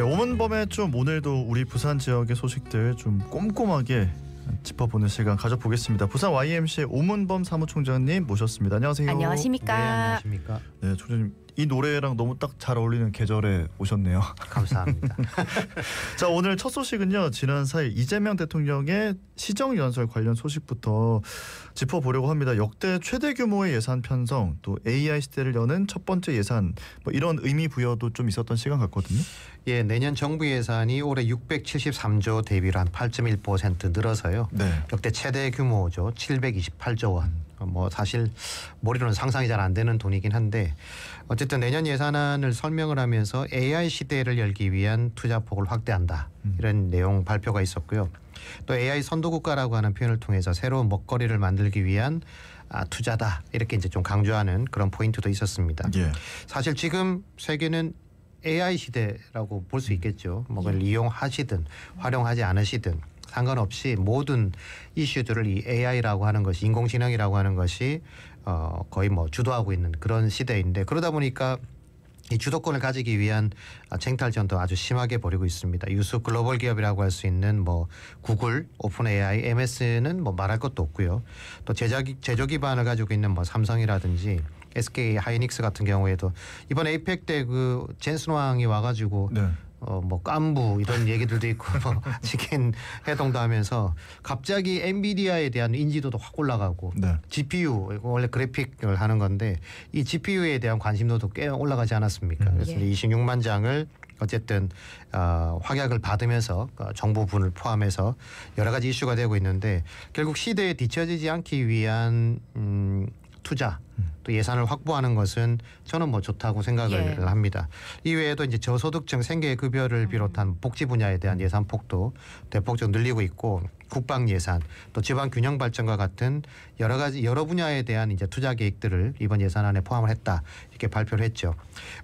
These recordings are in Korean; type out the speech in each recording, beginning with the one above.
네, 오문범의 좀 오늘도 우리 부산 지역의 소식들 좀 꼼꼼하게 짚어보는 시간 가져보겠습니다. 부산 YMCA 오문범 사무총장님 모셨습니다. 안녕하세요. 안녕하십니까. 네, 안녕하십니까. 네, 총장님 이 노래랑 너무 딱 잘 어울리는 계절에 오셨네요. 감사합니다. 자, 오늘 첫 소식은요. 지난 4일 이재명 대통령의 시정연설 관련 소식부터 짚어보려고 합니다. 역대 최대 규모의 예산 편성, 또 AI 시대를 여는 첫 번째 예산, 뭐 이런 의미 부여도 좀 있었던 시간 같거든요. 예, 내년 정부 예산이 올해 673조 대비로 한 8.1% 늘어서요. 네. 역대 최대 규모죠. 728조 원. 뭐 사실 머리로는 상상이 잘 안 되는 돈이긴 한데 어쨌든 내년 예산안을 설명을 하면서 AI 시대를 열기 위한 투자폭을 확대한다. 이런 내용 발표가 있었고요. 또 AI 선도국가라고 하는 표현을 통해서 새로운 먹거리를 만들기 위한 투자다. 이렇게 이제 좀 강조하는 그런 포인트도 있었습니다. 예. 사실 지금 세계는 AI 시대라고 볼 수 있겠죠. 뭐를 이용하시든 활용하지 않으시든 상관없이 모든 이슈들을 이 AI라고 하는 것이 인공지능이라고 하는 것이 거의 뭐 주도하고 있는 그런 시대인데 그러다 보니까 이 주도권을 가지기 위한 쟁탈전도 아주 심하게 벌이고 있습니다. 유수 글로벌 기업이라고 할 수 있는 뭐 구글, 오픈 AI, MS는 뭐 말할 것도 없고요. 또 제조 기반을 가지고 있는 뭐 삼성이라든지 SK 하이닉스 같은 경우에도 이번 에이펙 때 그 젠슨 왕이 와가지고 네. 뭐 깐부 이런 얘기들도 있고 뭐 치킨 해동도 하면서 갑자기 엔비디아에 대한 인지도도 확 올라가고 네. GPU 원래 그래픽을 하는 건데 이 GPU에 대한 관심도도 꽤 올라가지 않았습니까? 그래서 26만 장을 어쨌든 확약을 받으면서 정부분을 포함해서 여러 가지 이슈가 되고 있는데 결국 시대에 뒤처지지 않기 위한 투자 또 예산을 확보하는 것은 저는 뭐 좋다고 생각을 합니다. 이외에도 이제 저소득층 생계급여를 비롯한 복지 분야에 대한 예산 폭도 대폭적으로 늘리고 있고 국방 예산 또 지방 균형 발전과 같은 여러 분야에 대한 이제 투자 계획들을 이번 예산안에 포함을 했다 이렇게 발표를 했죠.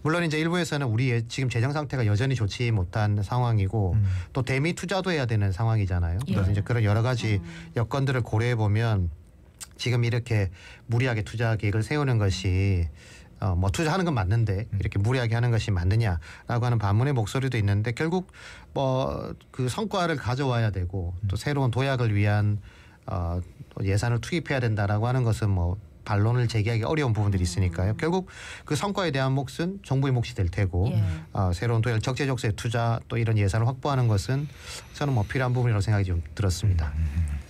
물론 이제 일부에서는 우리 지금 재정 상태가 여전히 좋지 못한 상황이고 또 대미 투자도 해야 되는 상황이잖아요. 그래서 이제 그런 여러 가지 여건들을 고려해 보면. 지금 이렇게 무리하게 투자 계획을 세우는 것이 뭐 투자하는 건 맞는데 이렇게 무리하게 하는 것이 맞느냐라고 하는 반문의 목소리도 있는데 결국 뭐 그 성과를 가져와야 되고 또 새로운 도약을 위한 예산을 투입해야 된다라고 하는 것은 뭐 반론을 제기하기 어려운 부분들이 있으니까요. 결국 그 성과에 대한 몫은 정부의 몫이 될 테고 새로운 도약 적재적소의 투자 또 이런 예산을 확보하는 것은 저는 뭐 필요한 부분이라고 생각이 좀 들었습니다.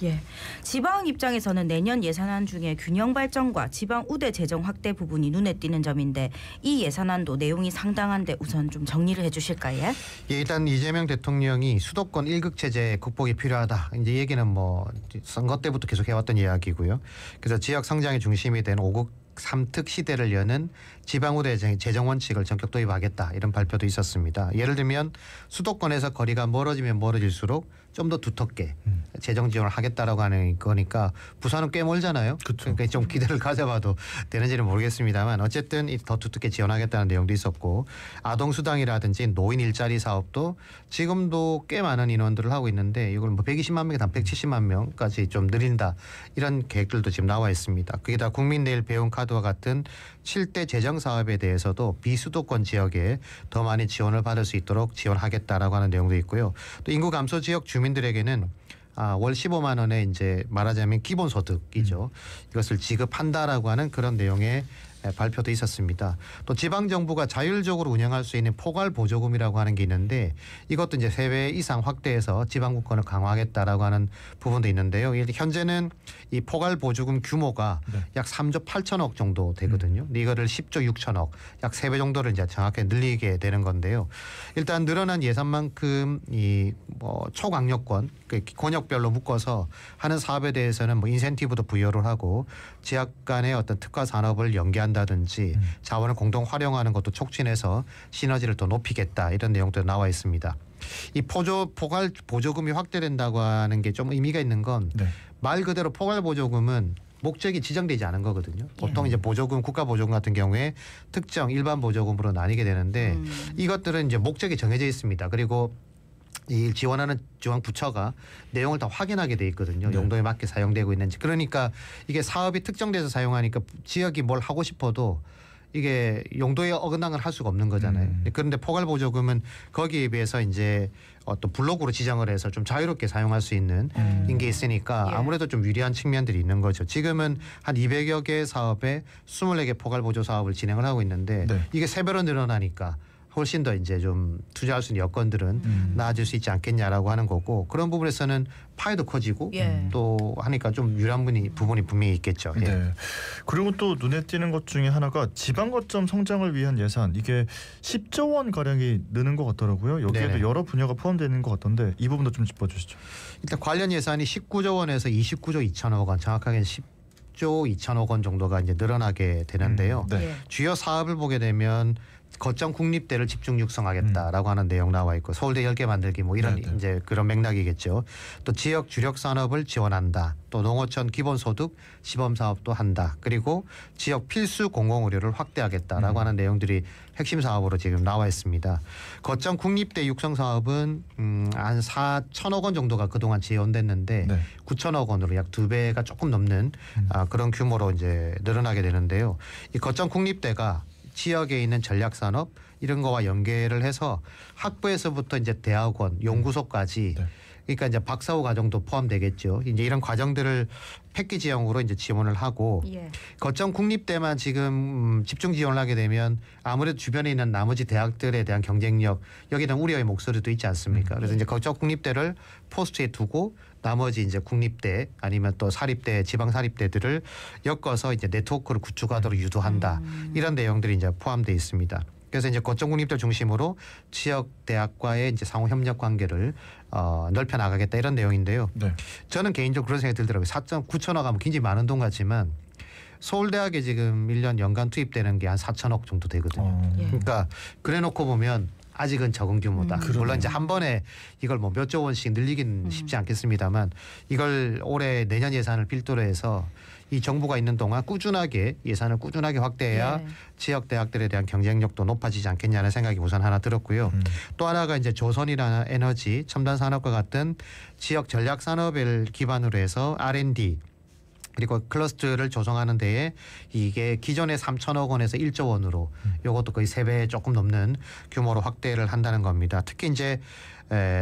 예, 지방 입장에서는 내년 예산안 중에 균형 발전과 지방 우대 재정 확대 부분이 눈에 띄는 점인데 이 예산안도 내용이 상당한데 우선 좀 정리를 해주실까요? 예, 일단 이재명 대통령이 수도권 1극 체제 극복이 필요하다. 이제 얘기는 뭐 선거 때부터 계속 해왔던 이야기고요. 그래서 지역 성장의 중심이 된 5극 3특 시대를 여는 지방우대 재정 원칙을 전격 도입하겠다 이런 발표도 있었습니다. 예를 들면 수도권에서 거리가 멀어지면 멀어질수록 좀 더 두텁게 재정 지원을 하겠다라고 하는 거니까 부산은 꽤 멀잖아요. 그쵸. 그러니까 좀 기대를 가져봐도 되는지는 모르겠습니다만 어쨌든 더 두텁게 지원하겠다는 내용도 있었고 아동수당이라든지 노인 일자리 사업도 지금도 꽤 많은 인원들을 하고 있는데 이걸 뭐 120만 명에서 170만 명까지 좀 늘린다 이런 계획들도 지금 나와 있습니다. 그게 다 국민 내일 배움 카드와 같은 7대 재정 사업에 대해서도 비수도권 지역에 더 많이 지원을 받을 수 있도록 지원하겠다라고 하는 내용도 있고요. 또 인구 감소 지역 주민들에게는 월 15만 원에 이제 말하자면 기본소득이죠. 이것을 지급한다라고 하는 그런 내용의 발표도 있었습니다. 또 지방 정부가 자율적으로 운영할 수 있는 포괄 보조금이라고 하는 게 있는데 이것도 이제 3배 이상 확대해서 지방 국권을 강화하겠다라고 하는 부분도 있는데요. 현재는 이 포괄 보조금 규모가 약 3조 8천억 정도 되거든요. 근데 이거를 10조 6천억 약 3배 정도를 이제 정확하게 늘리게 되는 건데요. 일단 늘어난 예산만큼 이 뭐 초강력권 권역별로 묶어서 하는 사업에 대해서는 뭐 인센티브도 부여를 하고 지역 간의 어떤 특화 산업을 연계한다든지 자원을 공동 활용하는 것도 촉진해서 시너지를 더 높이겠다 이런 내용도 나와 있습니다. 이 포괄 보조금이 확대된다고 하는 게 좀 의미가 있는 건 말 그대로 포괄 보조금은 목적이 지정되지 않은 거거든요. 보통 이제 보조금, 국가 보조금 같은 경우에 특정 일반 보조금으로 나뉘게 되는데 이것들은 이제 목적이 정해져 있습니다. 그리고 이 지원하는 지원부처가 내용을 다 확인하게 돼 있거든요. 용도에 맞게 사용되고 있는지. 그러니까 이게 사업이 특정돼서 사용하니까 지역이 뭘 하고 싶어도 이게 용도에 어긋난 할 수가 없는 거잖아요. 그런데 포괄보조금은 거기에 비해서 이제 어떤 블록으로 지정을 해서 좀 자유롭게 사용할 수 있는 게 있으니까 예. 아무래도 좀 유리한 측면들이 있는 거죠. 지금은 한 200여 개 사업에 24개 포괄보조 사업을 진행을 하고 있는데 네. 이게 3배로 늘어나니까 훨씬 더 이제 좀 투자할 수 있는 여건들은 나아질 수 있지 않겠냐라고 하는 거고 그런 부분에서는 파이도 커지고 예. 또 하니까 좀 유리한 부분이 분명히 있겠죠. 예. 네. 그리고 또 눈에 띄는 것 중에 하나가 지방 거점 성장을 위한 예산 이게 10조 원 가량이 느는 것 같더라고요. 여기에도 네네. 여러 분야가 포함되어 있는 것 같던데 이 부분도 좀 짚어주시죠. 일단 관련 예산이 19조 원에서 29조 2천억 원, 정확하게는 10조 2천억 원 정도가 이제 늘어나게 되는데요. 네. 예. 주요 사업을 보게 되면 거점 국립대를 집중 육성하겠다라고 하는 내용 나와 있고 서울대 10개 만들기 뭐 이런 네네. 이제 그런 맥락이겠죠. 또 지역 주력 산업을 지원한다. 또 농어촌 기본소득 시범 사업도 한다. 그리고 지역 필수 공공의료를 확대하겠다라고 하는 내용들이 핵심 사업으로 지금 나와 있습니다. 거점 국립대 육성 사업은 한 4천억 원 정도가 그동안 지원됐는데 네. 9천억 원으로 약 2배가 조금 넘는 그런 규모로 이제 늘어나게 되는데요. 이 거점 국립대가 지역에 있는 전략산업 이런 거와 연계를 해서 학부에서부터 이제 대학원, 연구소까지 네. 그러니까 이제 박사후 과정도 포함되겠죠. 이제 이런 과정들을 패키지형으로 이제 지원을 하고 예. 거점 국립대만 지금 집중 지원을 하게 되면 아무래도 주변에 있는 나머지 대학들에 대한 경쟁력 여기에 대한 우려의 목소리도 있지 않습니까? 그래서 이제 거점 국립대를 포스트에 두고 나머지 이제 국립대 아니면 또 사립대, 지방 사립대들을 엮어서 이제 네트워크를 구축하도록 유도한다. 이런 내용들이 이제 포함되어 있습니다. 그래서 이제 거점 국립대 중심으로 지역 대학과의 이제 상호 협력 관계를 넓혀 나가겠다 이런 내용인데요. 네. 저는 개인적으로 그런 생각이 들더라고요. 4.9천억 하면 굉장히 많은 돈 같지만 서울대학에 지금 1년 연간 투입되는 게 한 4천억 정도 되거든요. 예. 그러니까 그래놓고 보면 아직은 적은 규모다. 그러네요. 물론 이제 한 번에 이걸 뭐 몇 조 원씩 늘리긴 쉽지 않겠습니다만 이걸 올해 내년 예산을 필두로 해서 이 정부가 있는 동안 꾸준하게 예산을 꾸준하게 확대해야 예. 지역 대학들에 대한 경쟁력도 높아지지 않겠냐는 생각이 우선 하나 들었고요. 또 하나가 이제 조선이나 에너지, 첨단 산업과 같은 지역 전략 산업을 기반으로 해서 R&D 그리고 클러스터를 조성하는 데에 이게 기존의 3천억 원에서 1조 원으로 이것도 거의 3배 조금 넘는 규모로 확대를 한다는 겁니다. 특히 이제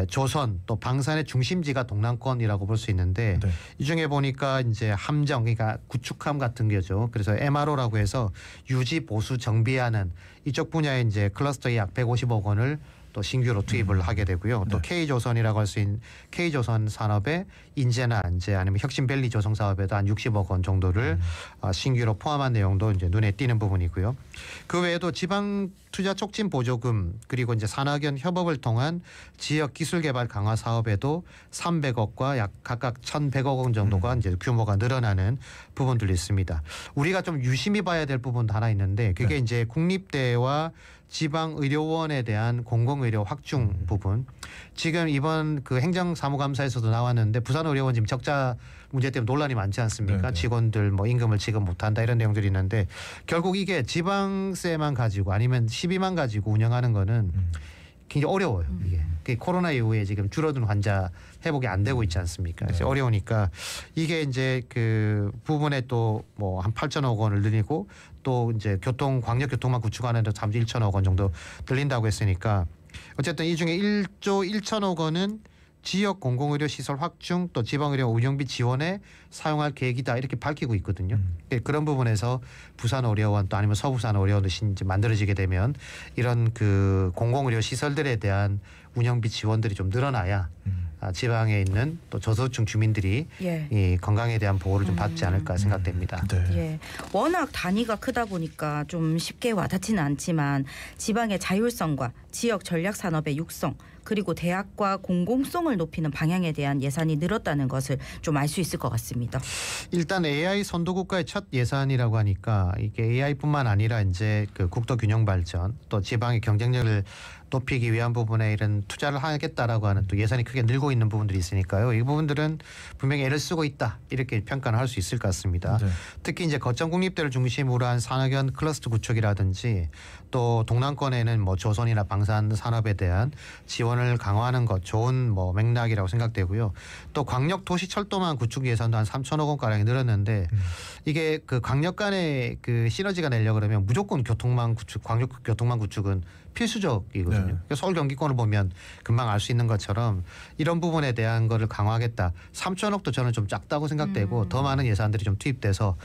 조선 또 방산의 중심지가 동남권이라고 볼 수 있는데 네. 이 중에 보니까 이제 함정 그러니까 구축함 같은 거죠. 그래서 MRO라고 해서 유지 보수 정비하는 이쪽 분야에 이제 클러스터에 약 150억 원을 또 신규로 투입을 하게 되고요. 또 네. K조선이라고 할 수 있는 K조선 산업의 인재나 이제 아니면 혁신밸리 조성 사업에도 한 60억 원 정도를 신규로 포함한 내용도 이제 눈에 띄는 부분이고요. 그 외에도 지방 투자 촉진 보조금 그리고 이제 산학연 협업을 통한 지역 기술 개발 강화 사업에도 300억과 약 각각 1,100억 원 정도가 이제 규모가 늘어나는 부분들이 있습니다. 우리가 좀 유심히 봐야 될 부분도 하나 있는데 그게 네. 이제 국립대와 지방의료원에 대한 공공의료 확충 부분. 지금 이번 그 행정사무감사에서도 나왔는데 부산의료원 지금 적자 문제 때문에 논란이 많지 않습니까? 네네. 직원들 뭐 임금을 지급 못한다 이런 내용들이 있는데 결국 이게 지방세만 가지고 아니면 시비만 가지고 운영하는 거는 굉장히 어려워요. 이게 코로나 이후에 지금 줄어든 환자 회복이 안 되고 있지 않습니까? 그래서 네. 어려우니까 이게 이제 그 부분에 또 뭐 한 8천억 원을 늘리고 또 이제 광역교통망 구축하는데 3조 1천억 원 정도 늘린다고 했으니까 어쨌든 이 중에 1조 1천억 원은 지역 공공의료 시설 확충 또 지방의료 운영비 지원에 사용할 계획이다 이렇게 밝히고 있거든요. 그런 부분에서 부산의료원 또 아니면 서부산의료원도 만들어지게 되면 이런 그 공공의료 시설들에 대한 운영비 지원들이 좀 늘어나야 지방에 있는 또 저소득층 주민들이 예. 이 건강에 대한 보호를 좀 받지 않을까 생각됩니다. 네. 예. 워낙 단위가 크다 보니까 좀 쉽게 와닿지는 않지만 지방의 자율성과 지역 전략 산업의 육성 그리고 대학과 공공성을 높이는 방향에 대한 예산이 늘었다는 것을 좀 알 수 있을 것 같습니다. 일단 AI 선도국가의 첫 예산이라고 하니까 이게 AI뿐만 아니라 이제 그 국토 균형 발전 또 지방의 경쟁력을 높이기 위한 부분에 이런 투자를 하겠다라고 하는 또 예산이 크게 늘고 있는 부분들이 있으니까요. 이 부분들은 분명히 애를 쓰고 있다 이렇게 평가는 할 수 있을 것 같습니다. 네. 특히 이제 거점 국립대를 중심으로 한 산학연 클러스터 구축이라든지 또 동남권에는 뭐 조선이나 방산 산업에 대한 지원 지원을 강화하는 것 좋은 뭐 맥락이라고 생각되고요. 또 광역 도시 철도망 구축 예산도 한 3천억 원 가량이 늘었는데 이게 그 광역 간의 그 시너지가 내려 그러면 무조건 교통망 구축, 광역 교통망 구축은 필수적이거든요. 네. 그러니까 서울 경기권을 보면 금방 알 수 있는 것처럼 이런 부분에 대한 거를 강화하겠다. 3천억도 저는 좀 작다고 생각되고 더 많은 예산들이 좀 투입돼서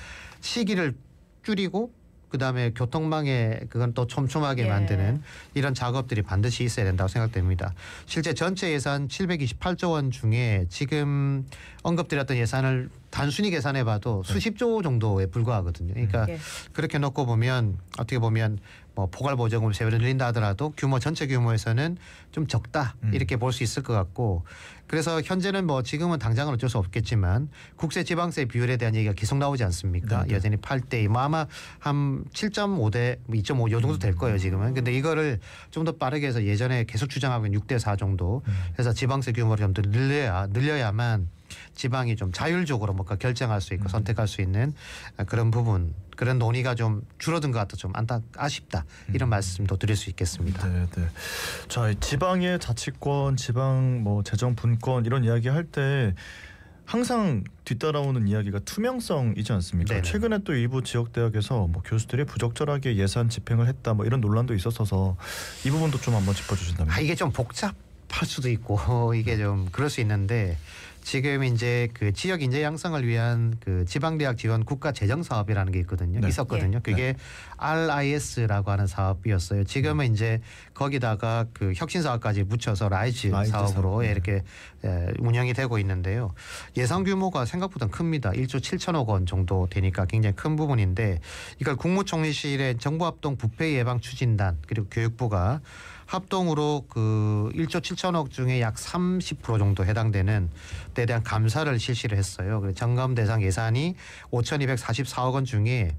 시기를 줄이고 그다음에 교통망에 그건 또 촘촘하게 예. 만드는 이런 작업들이 반드시 있어야 된다고 생각됩니다. 실제 전체 예산 728조 원 중에 지금 언급드렸던 예산을 단순히 계산해봐도 수십조 정도에 불과하거든요. 그러니까 예. 그렇게 놓고 보면 어떻게 보면 뭐 포괄보조금 세율을 늘린다 하더라도 규모 전체 규모에서는 좀 적다 이렇게 볼 수 있을 것 같고 그래서 현재는 뭐 지금은 당장은 어쩔 수 없겠지만 국세 지방세 비율에 대한 얘기가 계속 나오지 않습니까? 네. 여전히 8대 2, 뭐 아마 한 7.5대 2.5 요 정도 될 거예요 지금은. 근데 이거를 좀 더 빠르게 해서 예전에 계속 주장하고 있는 6대 4 정도 해서 지방세 규모를 좀 더 늘려야만 지방이 좀 자율적으로 뭔가 결정할 수 있고 선택할 수 있는 그런 부분 그런 논의가 좀 줄어든 것 같아 좀 아쉽다 이런 말씀도 드릴 수 있겠습니다. 네, 네. 자, 지방의 자치권, 지방 뭐 재정 분권 이런 이야기 할 때 항상 뒤따라오는 이야기가 투명성이지 않습니까? 네네. 최근에 또 일부 지역 대학에서 뭐 교수들이 부적절하게 예산 집행을 했다 뭐 이런 논란도 있었어서 이 부분도 좀 한번 짚어주신다면. 이게 좀 복잡할 수도 있고 이게 좀 그럴 수 있는데 지금 이제 그 지역 인재 양성을 위한 그 지방대학 지원 국가 재정 사업이라는 게 있거든요. 네. 있었거든요. 그게 RIS라고 하는 사업이었어요. 지금은 이제 거기다가 그 혁신 사업까지 붙여서 라이즈 사업으로 사업. 이렇게 운영이 되고 있는데요. 예산 규모가 생각보다 큽니다. 1조 7천억 원 정도 되니까 굉장히 큰 부분인데 이걸 국무총리실의 정부합동 부패 예방 추진단 그리고 교육부가 합동으로 그 1조 7천억 중에 약 30% 정도 해당되는 데 대한 감사를 실시를 했어요. 그래서 점검 대상 예산이 5,244억 원 중에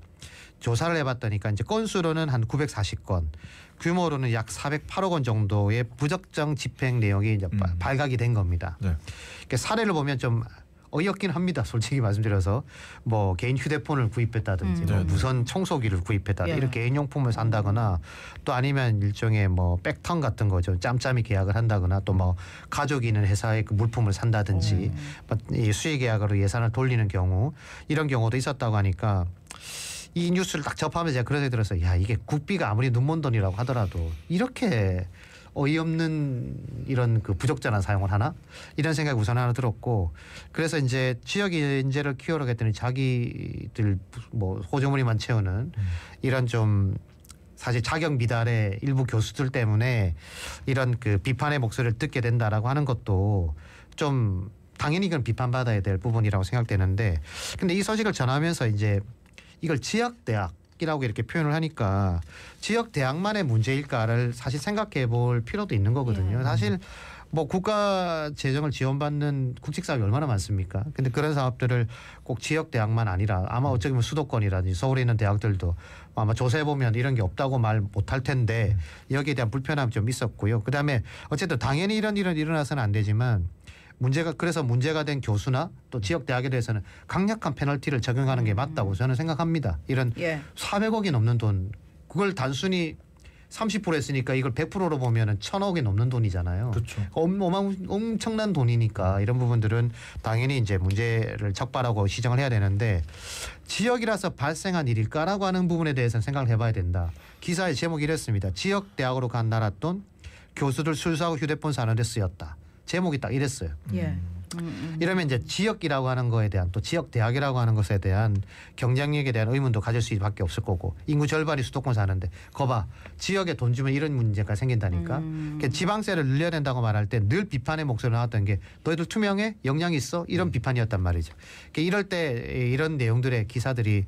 조사를 해봤더니까 이제 건수로는 한 940건, 규모로는 약 408억 원 정도의 부적정 집행 내용이 이제 발각이 된 겁니다. 네. 그러니까 사례를 보면 좀 어이없긴 합니다. 솔직히 말씀드려서 뭐 개인 휴대폰을 구입했다든지 뭐 네네. 무선 청소기를 구입했다 예. 이런 개인용품을 산다거나 또 아니면 일종의 뭐 백턴 같은 거죠. 짬짬이 계약을 한다거나 또 뭐 가족이 있는 회사의 그 물품을 산다든지 이 수의 계약으로 예산을 돌리는 경우 이런 경우도 있었다고 하니까 이 뉴스를 딱 접하면서 제가 그런 생각이 들었어요. 야 이게 국비가 아무리 눈먼 돈이라고 하더라도 이렇게 어이없는 이런 그 부적절한 사용을 하나 이런 생각이 우선 하나 들었고 그래서 이제 지역 인재를 키우려고 했더니 자기들 뭐 호주머니만 채우는 이런 좀 사실 자격 미달의 일부 교수들 때문에 이런 그 비판의 목소리를 듣게 된다라고 하는 것도 좀 당연히 이건 비판받아야 될 부분이라고 생각되는데 근데 이 소식을 전하면서 이제 이걸 지역 대학 이라고 이렇게 표현을 하니까 지역 대학만의 문제일까를 사실 생각해 볼 필요도 있는 거거든요. 예. 사실 뭐 국가 재정을 지원받는 국책 사업이 얼마나 많습니까? 근데 그런 사업들을 꼭 지역 대학만 아니라 아마 어쩌면 면 수도권이라든지 서울에 있는 대학들도 아마 조사해 보면 이런 게 없다고 말 못할 텐데 여기에 대한 불편함이 좀 있었고요. 그다음에 어쨌든 당연히 이런 일은 일어나서는 안 되지만 그래서 문제가 된 교수나 또 지역 대학에 대해서는 강력한 페널티를 적용하는 게 맞다고 저는 생각합니다. 이런 예. 400억이 넘는 돈 그걸 단순히 30% 했으니까 이걸 100%로 보면은 1,000억이 넘는 돈이잖아요. 그렇죠. 엄청난 돈이니까 이런 부분들은 당연히 이제 문제를 적발하고 시정을 해야 되는데 지역이라서 발생한 일일까라고 하는 부분에 대해서는 생각을 해봐야 된다. 기사의 제목이 이랬습니다. 지역 대학으로 간 나랏돈 교수들 술 사고 휴대폰 사는 데 쓰였다. 제목이 딱 이랬어요. 예. 이러면 이제 지역이라고 하는 거에 대한 또 지역 대학이라고 하는 것에 대한 경쟁력에 대한 의문도 가질 수밖에 없을 거고 인구 절반이 수도권 사는데 거봐 지역에 돈 주면 이런 문제가 생긴다니까 그러니까 지방세를 늘려야 된다고 말할 때 늘 비판의 목소리가 나왔던 게 너희들 투명해? 역량이 있어? 이런 비판이었단 말이죠. 그러니까 이럴 때 이런 내용들의 기사들이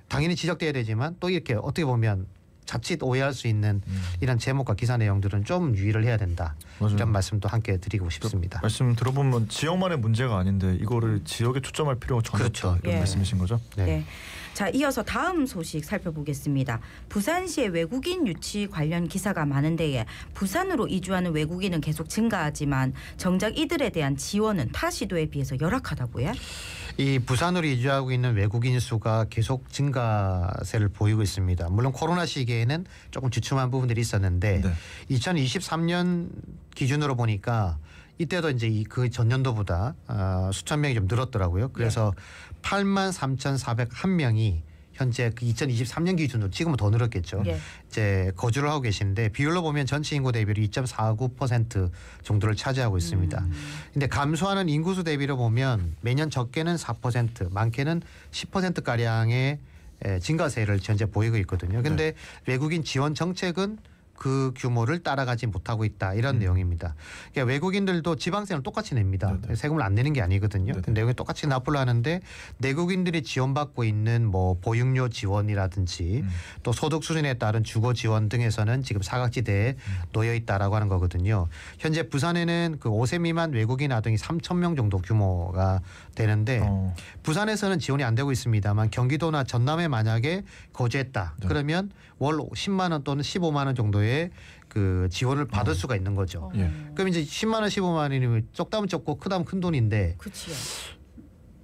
당연히 지적돼야 되지만 또 이렇게 어떻게 보면 자칫 오해할 수 있는 이런 제목과 기사 내용들은 좀 유의를 해야 된다. 맞아요. 이런 말씀도 함께 드리고 싶습니다. 말씀 들어보면 지역만의 문제가 아닌데 이거를 지역에 초점할 필요가 전혀 그렇죠. 없다 이런 예. 말씀이신 거죠? 네. 네. 자, 이어서 다음 소식 살펴보겠습니다. 부산시의 외국인 유치 관련 기사가 많은 데에 부산으로 이주하는 외국인은 계속 증가하지만 정작 이들에 대한 지원은 타 시도에 비해서 열악하다고요? 이 부산으로 이주하고 있는 외국인 수가 계속 증가세를 보이고 있습니다. 물론 코로나 시기에는 조금 주춤한 부분들이 있었는데 네. 2023년 기준으로 보니까 이때도 이제 그 전년도보다 수천 명이 좀 늘었더라고요. 그래서 83,401명이 현재 그 2023년 기준으로 지금은 더 늘었겠죠. 예. 이제 거주를 하고 계신데 비율로 보면 전체 인구 대비로 2.49% 정도를 차지하고 있습니다. 근데 감소하는 인구수 대비로 보면 매년 적게는 4%, 많게는 10% 가량의 증가세를 현재 보이고 있거든요. 근데 외국인 지원 정책은 그 규모를 따라가지 못하고 있다 이런 내용입니다. 그러니까 외국인들도 지방세는 똑같이 냅니다. 네네. 세금을 안 내는 게 아니거든요. 네네. 내용이 똑같이 납부를 하는데 내국인들이 지원받고 있는 뭐 보육료 지원이라든지 또 소득 수준에 따른 주거 지원 등에서는 지금 사각지대에 놓여 있다라고 하는 거거든요. 현재 부산에는 그 5세 미만 외국인 아동이 3,000명 정도 규모가 되는데 부산에서는 지원이 안 되고 있습니다만 경기도나 전남에 만약에 거주했다. 네. 그러면 월 10만 원 또는 15만 원 정도의 그 지원을 받을 수가 있는 거죠. 예. 그럼 이제 10만 원, 15만 원이면 적다면 적고 크다면 큰 돈인데 그렇지요.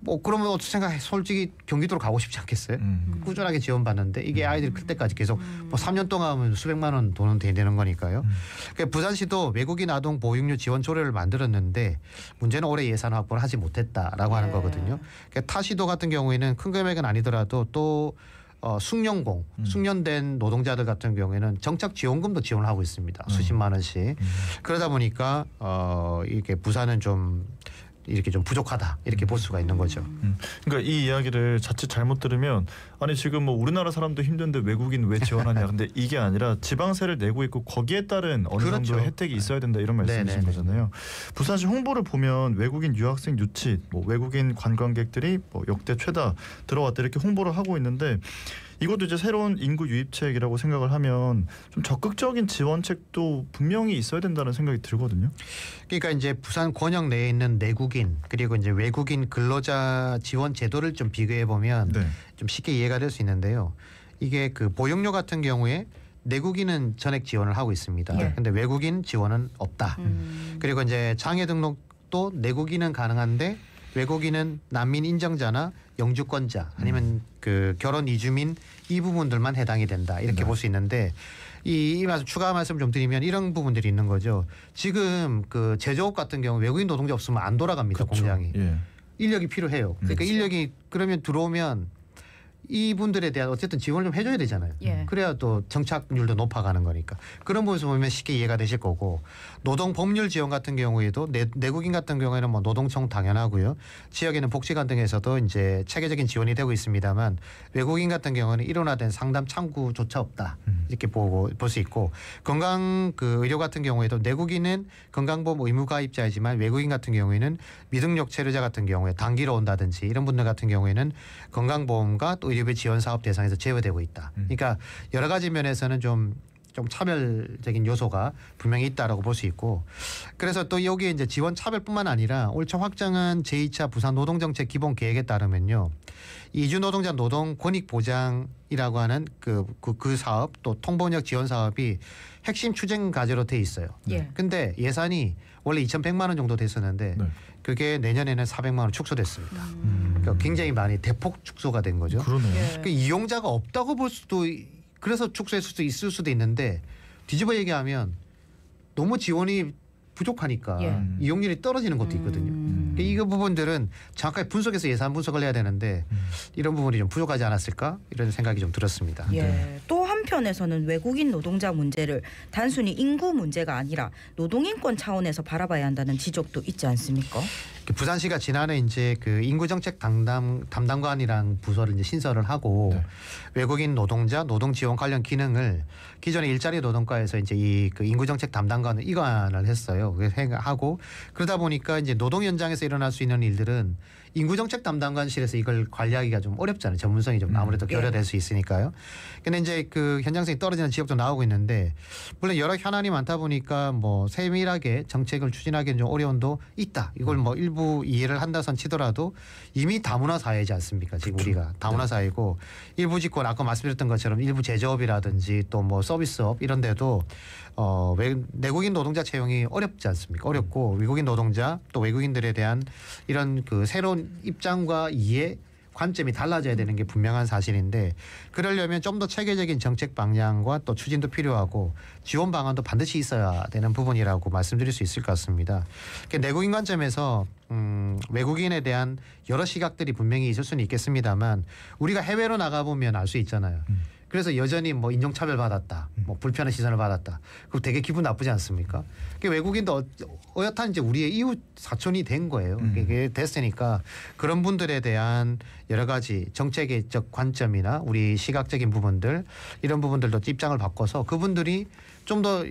뭐 그러면 어떻게 생각해? 솔직히 경기도로 가고 싶지 않겠어요? 꾸준하게 지원받는데 이게 아이들이 클 때까지 계속 뭐 3년 동안 하면 수백만 원 돈은 되는 거니까요. 그러니까 부산시도 외국인 아동 보육료 지원 조례를 만들었는데 문제는 올해 예산 확보를 하지 못했다라고 하는 네. 거거든요. 그러니까 타시도 같은 경우에는 큰 금액은 아니더라도 또 숙련공, 숙련된 노동자들 같은 경우에는 정착 지원금도 지원을 하고 있습니다. 수십만 원씩. 그러다 보니까 이렇게 부산은 좀 이렇게 좀 부족하다 이렇게 볼 수가 있는 거죠. 그러니까 이 이야기를 자칫 잘못 들으면 아니 지금 뭐 우리나라 사람도 힘든데 외국인 왜 지원하냐. 근데 이게 아니라 지방세를 내고 있고 거기에 따른 어느 그렇죠. 정도의 혜택이 있어야 된다 이런 말씀이신 네네네. 거잖아요. 부산시 홍보를 보면 외국인 유학생 유치, 뭐 외국인 관광객들이 뭐 역대 최다 들어왔다 이렇게 홍보를 하고 있는데 이것도 이제 새로운 인구 유입책이라고 생각을 하면 좀 적극적인 지원책도 분명히 있어야 된다는 생각이 들거든요. 그러니까 이제 부산 권역 내에 있는 내국인 그리고 이제 외국인 근로자 지원 제도를 좀 비교해 보면 네. 좀 쉽게 이해가 될 수 있는데요. 이게 그 보육료 같은 경우에 내국인은 전액 지원을 하고 있습니다. 예. 근데 외국인 지원은 없다. 그리고 이제 장애 등록도 내국인은 가능한데 외국인은 난민 인정자나 영주권자 아니면 그 결혼 이주민 이 부분들만 해당이 된다 이렇게 네. 볼 수 있는데 이 말씀 추가 말씀 좀 드리면 이런 부분들이 있는 거죠. 지금 그 제조업 같은 경우 외국인 노동자 없으면 안 돌아갑니다. 그렇죠. 공장이 예. 인력이 필요해요. 그러니까 그렇죠. 인력이 그러면 들어오면 이분들에 대한 어쨌든 지원을 좀 해줘야 되잖아요. 예. 그래야 또 정착률도 높아가는 거니까. 그런 부분에서 보면 쉽게 이해가 되실 거고 노동 법률 지원 같은 경우에도 내국인 같은 경우에는 뭐 노동청 당연하고요. 지역에는 복지관 등에서도 이제 체계적인 지원이 되고 있습니다만 외국인 같은 경우는 일원화된 상담 창구조차 없다 이렇게 볼 수 있고 건강 그 의료 같은 경우에도 내국인은 건강보험 의무 가입자이지만 외국인 같은 경우에는 미등록 체류자 같은 경우에 단기로 온다든지 이런 분들 같은 경우에는 건강보험과 또 의료비 지원 사업 대상에서 제외되고 있다. 그러니까 여러 가지 면에서는 좀 차별적인 요소가 분명히 있다라고 볼 수 있고 그래서 또 여기에 이제 지원 차별뿐만 아니라 올 초 확정한 제2차 부산 노동정책 기본 계획에 따르면요. 이주 노동자 노동 권익 보장이라고 하는 그 사업 또 통번역 지원 사업이 핵심 추진 과제로 돼 있어요. 예. 근데 예산이 원래 2,100만 원 정도 됐었는데 네. 그게 내년에는 400만 원 축소됐습니다. 그러니까 굉장히 많이 대폭 축소가 된 거죠. 그러네요. 예. 그 이용자가 없다고 볼 수도 그래서 축소했을 수도 있을 수도 있는데 뒤집어 얘기하면 너무 지원이 부족하니까 예. 이용률이 떨어지는 것도 있거든요. 그러니까 이 부분들은 정확하게 분석해서 예산 분석을 해야 되는데 이런 부분이 좀 부족하지 않았을까 이런 생각이 좀 들었습니다. 예. 또 한편에서는 외국인 노동자 문제를 단순히 인구 문제가 아니라 노동인권 차원에서 바라봐야 한다는 지적도 있지 않습니까? 부산시가 지난해 이제 그 인구정책 담당관이랑 부서를 이제 신설을 하고 네. 외국인 노동자 노동 지원 관련 기능을 기존의 일자리 노동과에서 이제 이 그 인구정책 담당관을 이관을 했어요. 하고 그러다 보니까 이제 노동 현장에서 일어날 수 있는 일들은 인구정책 담당관실에서 이걸 관리하기가 좀 어렵잖아요. 전문성이 좀 아무래도 결여될 수 있으니까요. 근데 이제 그 현장성이 떨어지는 지역도 나오고 있는데 물론 여러 현안이 많다 보니까 뭐 세밀하게 정책을 추진하기는 좀 어려움도 있다. 이걸 뭐 일부 이해를 한다선 치더라도 이미 다문화 사회지 않습니까? 지금 그렇죠. 우리가 다문화 사회고 일부 직권 아까 말씀드렸던 것처럼 일부 제조업이라든지 또 뭐 서비스업 이런 데도 내국인 노동자 채용이 어렵지 않습니까? 어렵고 외국인 노동자 또 외국인들에 대한 이런 그 새로운 기존 입장과 이해 관점이 달라져야 되는 게 분명한 사실인데 그러려면 좀 더 체계적인 정책 방향과 또 추진도 필요하고 지원 방안도 반드시 있어야 되는 부분이라고 말씀드릴 수 있을 것 같습니다. 내국인 관점에서 외국인에 대한 여러 시각들이 분명히 있을 수는 있겠습니다만 우리가 해외로 나가보면 알 수 있잖아요. 그래서 여전히 뭐 인종차별 받았다, 뭐 불편한 시선을 받았다. 그거 되게 기분 나쁘지 않습니까? 외국인도 어엿한 이제 우리의 이웃 사촌이 된 거예요. 이게 됐으니까 그런 분들에 대한 여러 가지 정책적 관점이나 우리 시각적인 부분들 이런 부분들도 입장을 바꿔서 그분들이 좀 더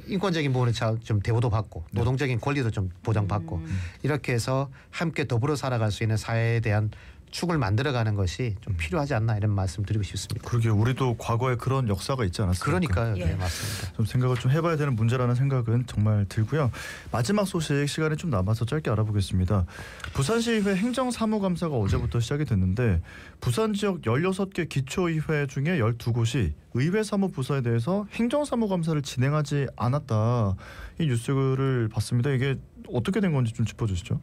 인권적인 부분에 좀 대우도 받고 노동적인 권리도 좀 보장받고 이렇게 해서 함께 더불어 살아갈 수 있는 사회에 대한 축을 만들어가는 것이 좀 필요하지 않나 이런 말씀 드리고 싶습니다. 그러게 우리도 과거에 그런 역사가 있지 않았습니까? 그러니까요. 예. 네, 맞습니다. 좀 생각을 좀 해봐야 되는 문제라는 생각은 정말 들고요. 마지막 소식 시간이 좀 남아서 짧게 알아보겠습니다. 부산시의회 행정사무감사가 어제부터 시작이 됐는데 부산 지역 16개 기초의회 중에 12곳이 의회 사무부서에 대해서 행정사무감사를 진행하지 않았다. 이 뉴스를 봤습니다. 이게 어떻게 된 건지 좀 짚어주시죠.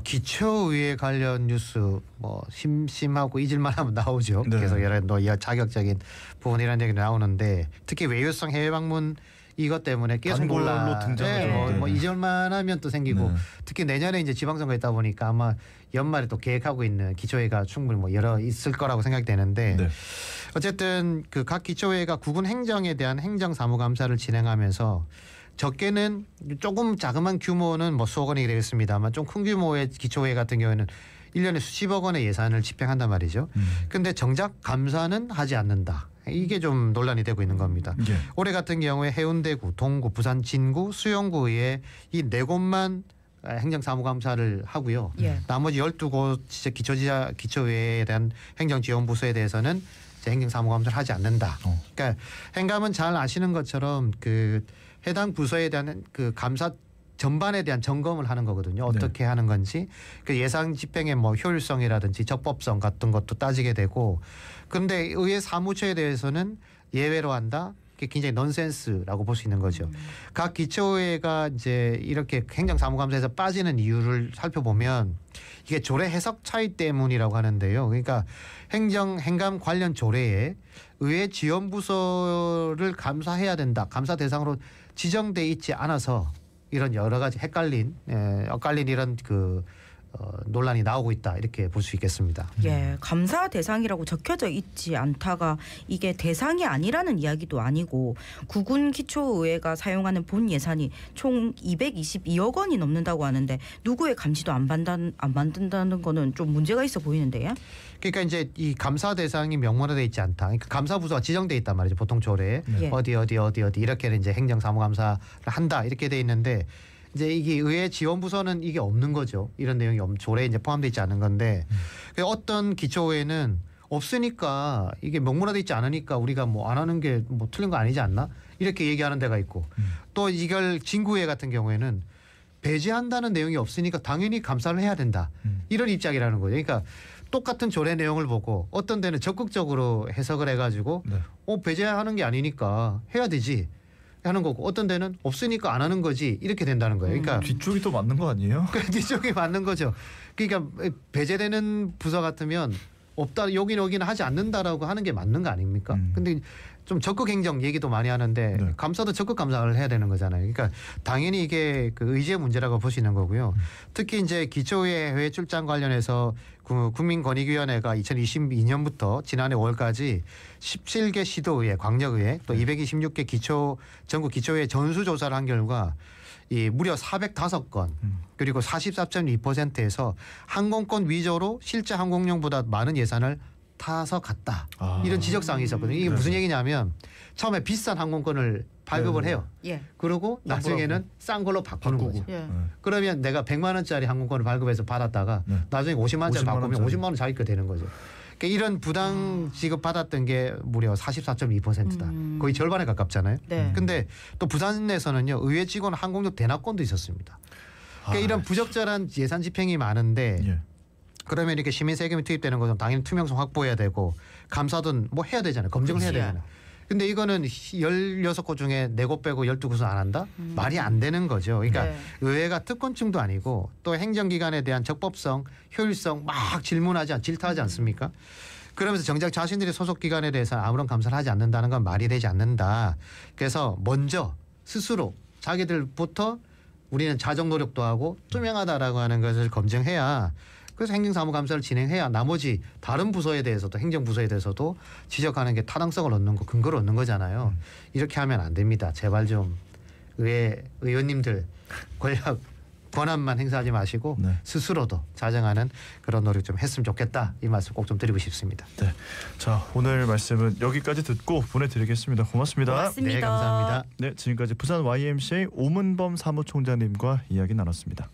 기초의회 관련 뉴스 뭐 심심하고 잊을만 하면 나오죠. 네. 계속 여러 자격적인 부분이라는 얘기 나오는데 특히 외유성 해외 방문 이것 때문에 계속 단골로 논란. 등장하죠. 뭐 잊을만 하면 또 생기고 특히 내년에 이제 지방선거 있다 보니까 아마 연말에 또 계획하고 있는 기초회가 충분히 뭐 여러 있을 거라고 생각되는데 네. 어쨌든 그 각 기초회가 구군 행정에 대한 행정사무감사를 진행하면서 적게는 조금 자그마한 규모는 뭐 수억 원이 되겠습니다만 좀 큰 규모의 기초회 같은 경우에는 1년에 수십억 원의 예산을 집행한단 말이죠. 근데 정작 감사는 하지 않는다. 이게 좀 논란이 되고 있는 겁니다. 예. 올해 같은 경우에 해운대구, 동구, 부산 진구, 수영구에 이 4곳만 행정사무감사를 하고요. 예. 나머지 12곳 기초회에 대한 행정지원부서에 대해서는 행정사무감사를 하지 않는다. 그러니까 행감은 잘 아시는 것처럼 그 해당 부서에 대한 그 감사 전반에 대한 점검을 하는 거거든요. 어떻게 하는 건지 그 예상 집행의 뭐 효율성이라든지 적법성 같은 것도 따지게 되고 그런데 의회 사무처에 대해서는 예외로 한다. 그게 굉장히 넌센스라고 볼 수 있는 거죠. 각 기초회가 이제 이렇게 행정사무감사에서 빠지는 이유를 살펴보면 이게 조례 해석 차이 때문이라고 하는데요. 그러니까 행감 관련 조례에 의회 지원부서를 감사해야 된다. 감사 대상으로 지정돼 있지 않아서 이런 여러 가지 엇갈린 이런 논란이 나오고 있다 이렇게 볼 수 있겠습니다. 예, 감사 대상이라고 적혀져 있지 않다가 이게 대상이 아니라는 이야기도 아니고 구군 기초의회가 사용하는 본 예산이 총 222억 원이 넘는다고 하는데 누구의 감시도 안 받는다는 거는 좀 문제가 있어 보이는데요. 그러니까 이제 이 감사 대상이 명문화돼 있지 않다. 그러니까 감사 부서가 지정돼 있단 말이죠. 보통 조례에 예. 어디 이렇게 이제 행정사무감사를 한다 이렇게 돼 있는데. 이제 이게 의회 지원부서는 이게 없는 거죠. 이런 내용이 조례에 이제 포함되어 있지 않은 건데 어떤 기초의회는 없으니까 이게 명문화돼 있지 않으니까 우리가 뭐 안 하는 게 뭐 틀린 거 아니지 않나 이렇게 얘기하는 데가 있고 또 이걸 진구회 같은 경우에는 배제한다는 내용이 없으니까 당연히 감사를 해야 된다 이런 입장이라는 거죠. 그러니까 똑같은 조례 내용을 보고 어떤 데는 적극적으로 해석을 해가지고 배제하는 게 아니니까 해야 되지. 하는 거고 어떤 데는 없으니까 안 하는 거지 이렇게 된다는 거예요. 그러니까 뒤쪽이 또 맞는 거 아니에요? 뒤쪽이 맞는 거죠. 그러니까 배제되는 부서 같으면 없다 여기는 하지 않는다라고 하는 게 맞는 거 아닙니까? 근데 좀 적극 행정 얘기도 많이 하는데 감사도 적극 감사를 해야 되는 거잖아요. 그러니까 당연히 이게 그 의지의 문제라고 볼 수 있는 거고요. 특히 이제 기초의회 해외 출장 관련해서 국민권익위원회가 2022년부터 지난해 5월까지 17개 시도의회, 광역의회 또 226개 전국 기초의회 전수조사를 한 결과 이 무려 405건 그리고 44.2%에서 항공권 위조로 실제 항공료보다 많은 예산을 타서 갔다. 이런 지적사항이 있었거든요. 이게 무슨 얘기냐면 처음에 비싼 항공권을 발급을 해요. 예. 그리고 나중에는 싼 걸로 바꾸는 거죠. 예. 그러면 내가 100만 원짜리 항공권을 발급해서 받았다가 나중에 50만 원짜리 바꾸면 50만 원 자기 거 되는 거죠. 그러니까 이런 부당 지급 받았던 게 무려 44.2%다. 거의 절반에 가깝잖아요. 네. 근데 또 부산에서는요. 의회 직원 항공료 대납권도 있었습니다. 그러니까 이런 부적절한 예산 집행이 많은데 그러면 이렇게 시민 세금이 투입되는 것은 당연히 투명성 확보해야 되고 감사든 뭐 해야 되잖아요. 검증을 해야 되잖아요. 근데 이거는 16곳 중에 4곳 빼고 12곳은 안 한다? 말이 안 되는 거죠. 그러니까 네. 의회가 특권층도 아니고 또 행정기관에 대한 적법성, 효율성 막 질타하지 않습니까? 그러면서 정작 자신들의 소속 기관에 대해서 아무런 감사를 하지 않는다는 건 말이 되지 않는다. 그래서 먼저 스스로 자기들부터 우리는 자정 노력도 하고 투명하다라고 하는 것을 검증해야 그래서 행정사무감사를 진행해야 나머지 다른 부서에 대해서도 행정부서에 대해서도 지적하는 게 타당성을 얻는 거 근거를 얻는 거잖아요. 이렇게 하면 안 됩니다. 제발 좀 의원님들 권한만 행사하지 마시고 네. 스스로도 자정하는 그런 노력 좀 했으면 좋겠다. 이 말씀 꼭 좀 드리고 싶습니다. 네. 자, 오늘 말씀은 여기까지 듣고 보내드리겠습니다. 고맙습니다. 고맙습니다. 네, 감사합니다. 네, 지금까지 부산 YMCA 오문범 사무총장님과 이야기 나눴습니다.